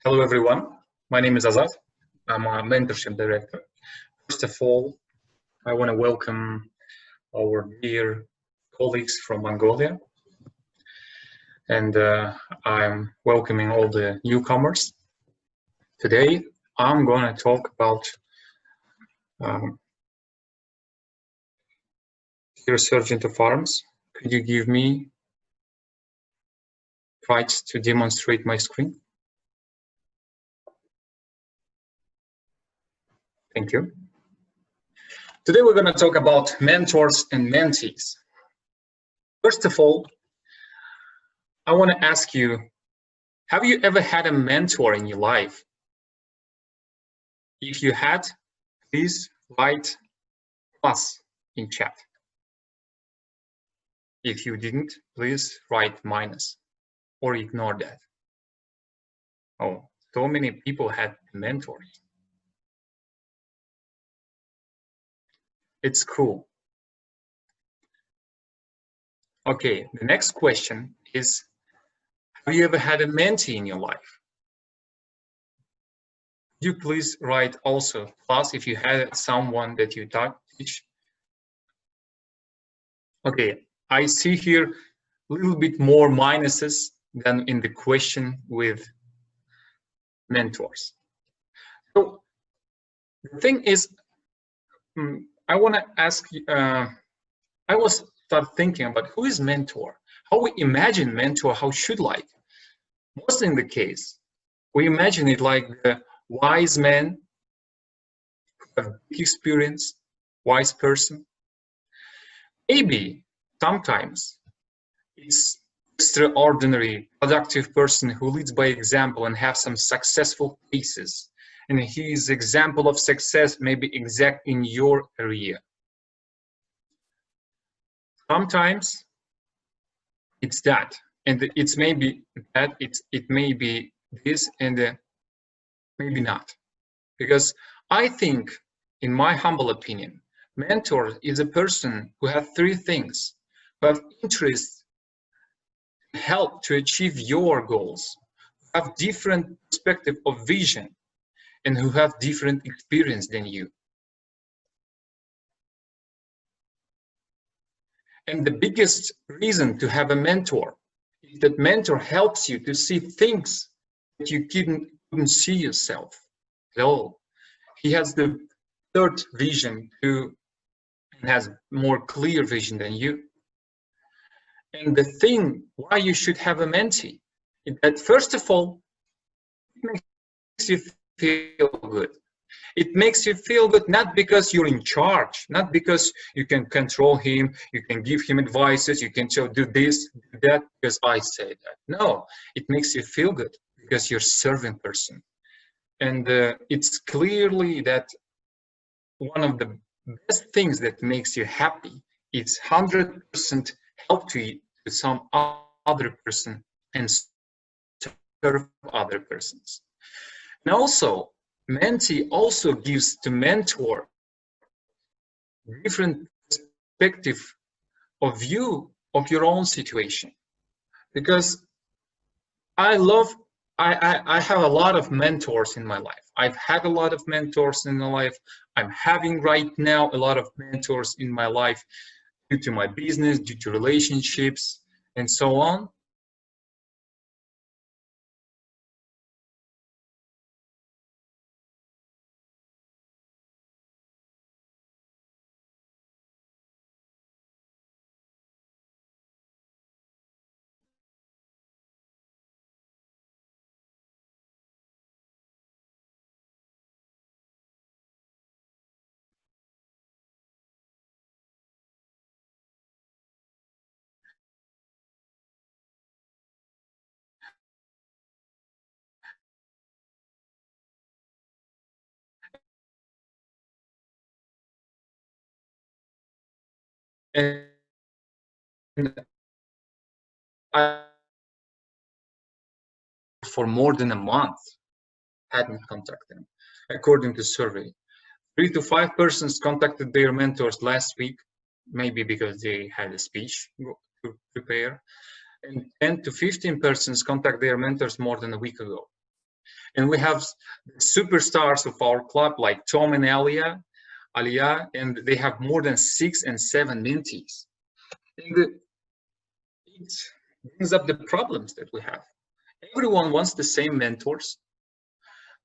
Hello, everyone. My name is Azat. I'm a mentorship director. First of all, I want to welcome our dear colleagues from Mongolia. And I'm welcoming all the newcomers. Today, I'm going to talk about research into farms. Could you give me rights to demonstrate my screen? Thank you. Today, we're going to talk about mentors and mentees. First of all, I want to ask you, have you ever had a mentor in your life? If you had, please write plus in chat. If you didn't, please write minus or ignore that. Oh, so many people had mentors. It's cool. Okay, the next question is, have you ever had a mentee in your life? Could you please write also plus if you had someone that you teach? Okay, I see here a little bit more minuses than in the question with mentors. So the thing is, I want to ask you, I was start thinking about who is mentor, how we imagine mentor, how should like. Most in the case, we imagine it like the wise man, who have big experience, wise person. Maybe sometimes it's extraordinary, productive person who leads by example and have some successful cases. And his example of success may be exact in your area. Sometimes it's that, and it's maybe that, it may be this, and maybe not. Because I think, in my humble opinion, mentor is a person who has three things: who have interest, help to achieve your goals, who have different perspective of vision, and who have different experience than you. And the biggest reason to have a mentor is that mentor helps you to see things that you couldn't see yourself at all. He has the third vision and has more clear vision than you. And the thing why you should have a mentee is that, first of all, it makes you feel good. It makes you feel good not because you're in charge, not because you can control him, you can give him advices, you can tell do this, do that, because I say that. No, it makes you feel good because you're a serving person. And it's clearly that one of the best things that makes you happy is 100% help to some other person and serve other persons. And also, mentee also gives to mentor different perspective of view of your own situation. Because I have a lot of mentors in my life. I've had a lot of mentors in my life. I'm having right now a lot of mentors in my life due to my business, due to relationships, and so on. And I, for more than a month, hadn't contacted them. According to survey, 3 to 5 persons contacted their mentors last week, maybe because they had a speech to prepare, and 10 to 15 persons contact their mentors more than a week ago. And we have superstars of our club like Tom and Alia, and they have more than 6 and 7 mentees. And it brings up the problems that we have. Everyone wants the same mentors,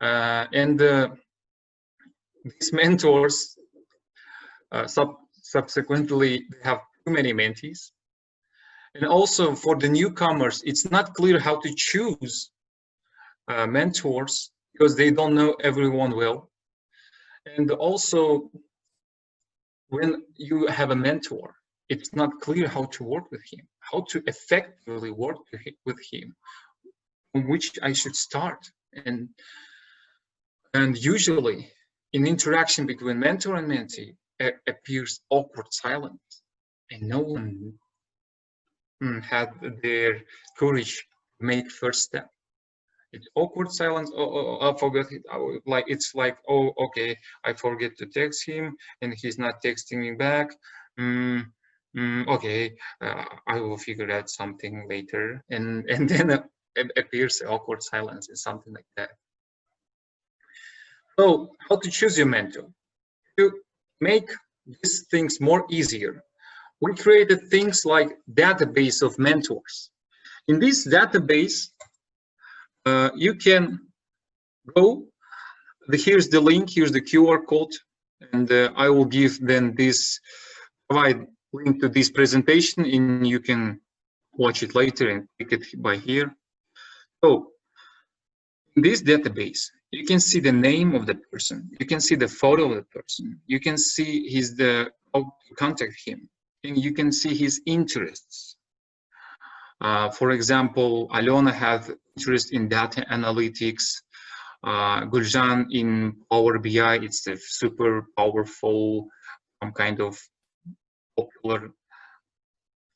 and these mentors subsequently have too many mentees. And also for the newcomers, it's not clear how to choose mentors because they don't know everyone well. And also, when you have a mentor, it's not clear how to work with him, how to effectively work with him, on which I should start. And usually, in interaction between mentor and mentee, appears awkward silence, and no one had their courage to make first step. It's awkward silence. Oh, I forgot it. Like it's like, oh, okay, I forget to text him, and he's not texting me back. Okay, I will figure out something later, and then it appears awkward silence and something like that. So, how to choose your mentor? To make these things more easier, we created things like database of mentors. In this database, you can go, here's the link, here's the QR code, and I will give then provide link to this presentation, and you can watch it later and click it by here. So in this database, you can see the name of the person, you can see the photo of the person, you can see how to contact him, and you can see his interests. For example, Alona has interest in data analytics, Guljan in Power BI. It's a super powerful, kind of popular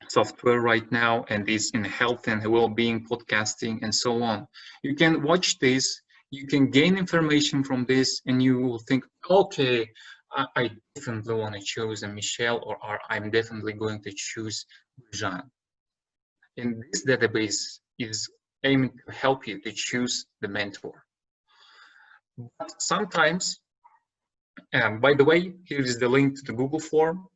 software right now, and is in health and well-being, podcasting, and so on. You can watch this, you can gain information from this, and you will think, okay, I definitely want to choose a Michelle, or I'm definitely going to choose Guljan. And this database is aiming to help you to choose the mentor. But sometimes, by the way, here is the link to the Google form.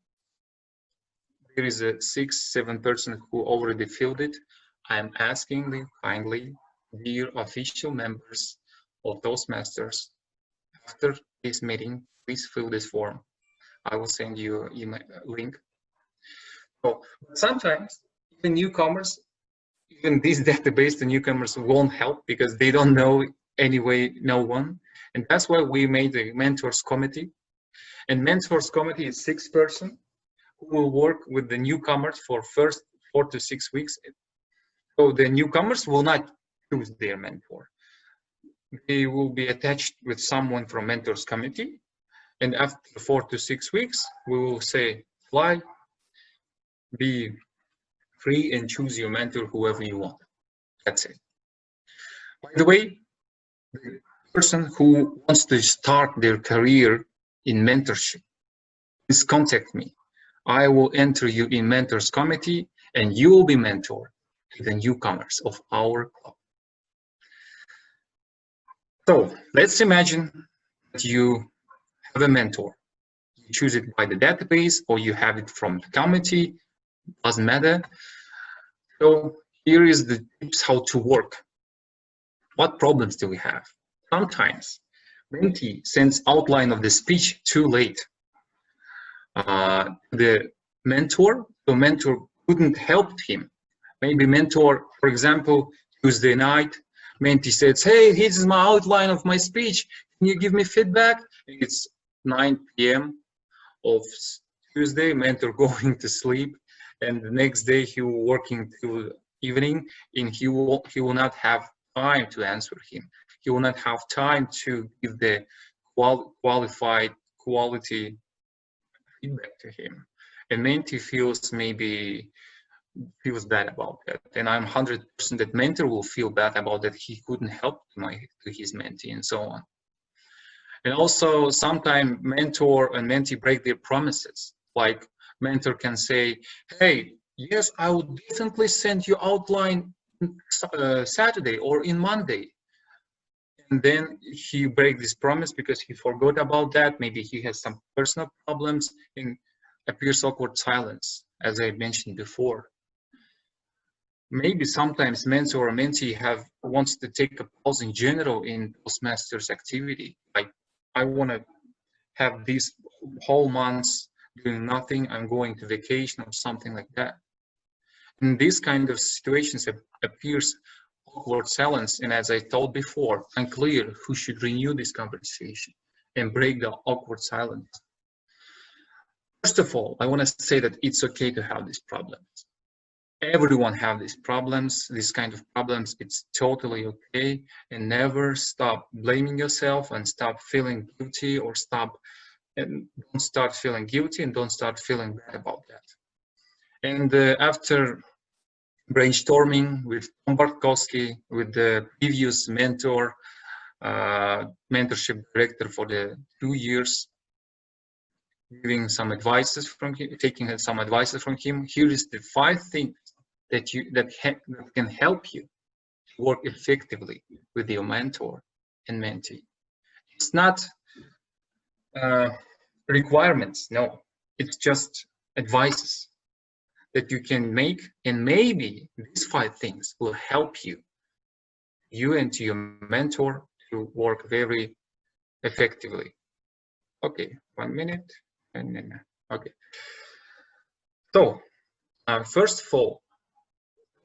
There is a 6-7 person who already filled it. I'm asking you kindly, dear official members of Toastmasters, after this meeting, please fill this form. I will send you an email link. So sometimes even newcomers, even this database, the newcomers won't help because they don't know anyway, no one. And that's why we made a mentors committee. And mentors committee is 6 person who will work with the newcomers for first 4 to 6 weeks. So the newcomers will not choose their mentor. They will be attached with someone from mentors committee. And after 4 to 6 weeks, we will say, fly, be free and choose your mentor, whoever you want. That's it. By the way, the person who wants to start their career in mentorship, please contact me. I will enter you in mentors committee, and you will be mentored to the newcomers of our club. So let's imagine that you have a mentor. You choose it by the database, or you have it from the committee, doesn't matter. So here is the tips how to work. What problems do we have? Sometimes mentee sends outline of the speech too late. The mentor, the mentor couldn't help him. Maybe mentor, for example, Tuesday night, mentee says, hey, this is my outline of my speech. Can you give me feedback? It's 9 p.m. of Tuesday, mentor going to sleep, and the next day he will working till evening, and he will not have time to answer him. He will not have time to give the quality feedback to him. And mentee feels bad about that. And I'm 100% that mentor will feel bad about that he couldn't help to his mentee and so on. And also sometimes mentor and mentee break their promises. Like mentor can say, hey, yes, I will definitely send you outline Saturday or in Monday. and then he breaks this promise because he forgot about that. Maybe he has some personal problems, and appears awkward silence, as I mentioned before. Maybe sometimes mentor or mentee wants to take a pause in general in Toastmasters activity. Like, I want to have these whole months doing nothing. I'm going to vacation or something like that. In these kind of situations appears awkward silence, and as I told before, unclear who should renew this conversation and break the awkward silence. First of all, I want to say that it's okay to have these problems. Everyone have these problems, these kind of problems. It's totally okay, and never stop blaming yourself and stop feeling guilty, or don't start feeling guilty and don't start feeling bad about that. And after brainstorming with Tom Bartkowski, with the previous mentor, mentorship director for the 2 years, giving some advices from him, taking some advices from him, here is the 5 things that can help you to work effectively with your mentor and mentee. It's not requirements, no, it's just advices that you can make, and maybe these 5 things will help you and to your mentor to work very effectively. Okay, 1 minute, and then okay. So first of all,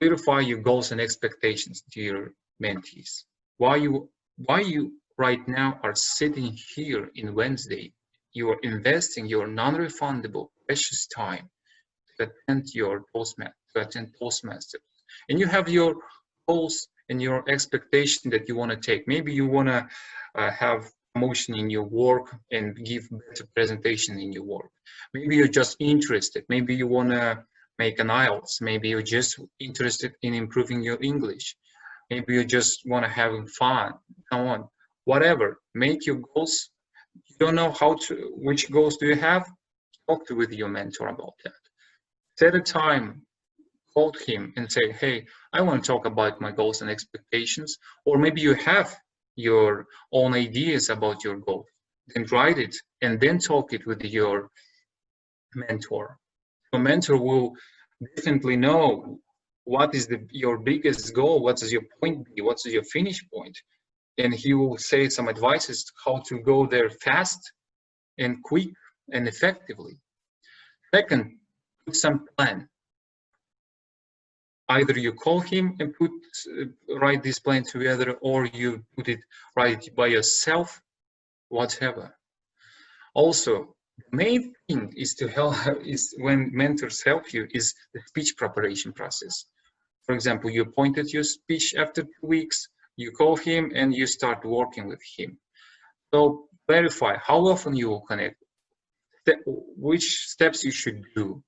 clarify your goals and expectations to your mentees. Why you right now are sitting here in Wednesday, you are investing your non-refundable precious time to attend Toastmasters, and you have your goals and your expectation that you want to take. Maybe you want to have promotion in your work and give better presentation in your work. Maybe you're just interested. Maybe you want to make an IELTS. Maybe you're just interested in improving your English. Maybe you just want to have fun. Come on, whatever. Make your goals. You don't know which goals do you have? Talk with your mentor about that. Set a time, call him and say, hey, I want to talk about my goals and expectations. Or maybe you have your own ideas about your goals. Then write it and then talk it with your mentor. Your mentor will definitely know what is your biggest goal, what is your point B, what is your finish point, and he will say some advices how to go there fast and quick and effectively. Second, put some plan. Either you call him and write this plan together, or you write it by yourself, whatever. Also, the main thing is when mentors help you is the speech preparation process. For example, you appointed your speech after 2 weeks, you call him and you start working with him. So verify how often you will connect, which steps you should do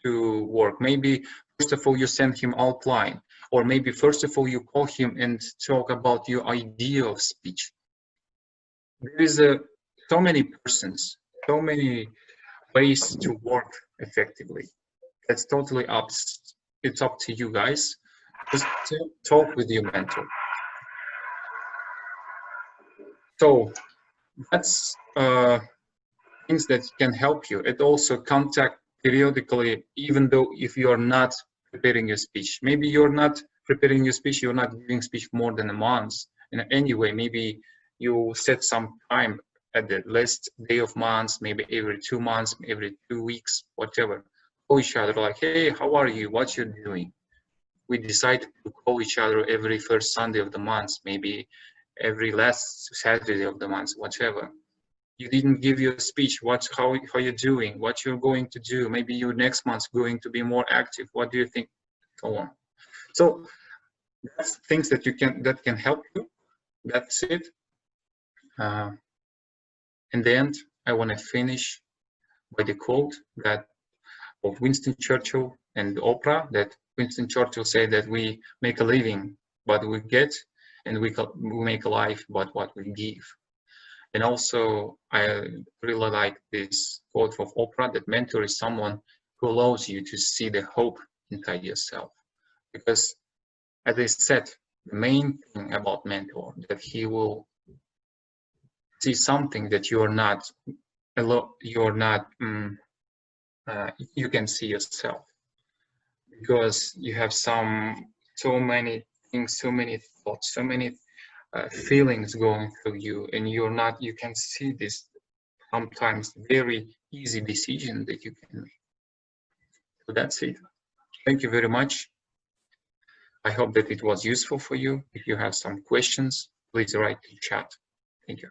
to work. Maybe first of all you send him outline, or maybe first of all you call him and talk about your idea of speech. There is so many persons, so many ways to work effectively. That's totally up. It's up to you guys. Just talk with your mentor. So that's things that can help you. And also contact periodically, even though if you are not preparing your speech. Maybe you're not preparing your speech, you're not giving speech more than a month. And anyway, maybe you set some time at the last day of months, maybe every 2 months, every 2 weeks, whatever. Call each other like, hey, how are you? What you're doing? We decide to call each other every first Sunday of the month, maybe every last Saturday of the month, whatever. You didn't give your speech. How you doing? What you're going to do? Maybe you next month going to be more active. What do you think? So on. So that's things that can help you. That's it. In the end, I want to finish by the quote of Winston Churchill and Oprah, that Winston Churchill said that we make a living but we get, and we make a life but what we give. And also, I really like this quote of Oprah, that mentor is someone who allows you to see the hope inside yourself. Because, as I said, the main thing about mentor, that he will see something that you are not you can see yourself, because you have so many things, so many thoughts, so many feelings going through you, and you can see this sometimes very easy decision that you can make. So that's it. Thank you very much. I hope that it was useful for you. If you have some questions, please write in chat. Thank you.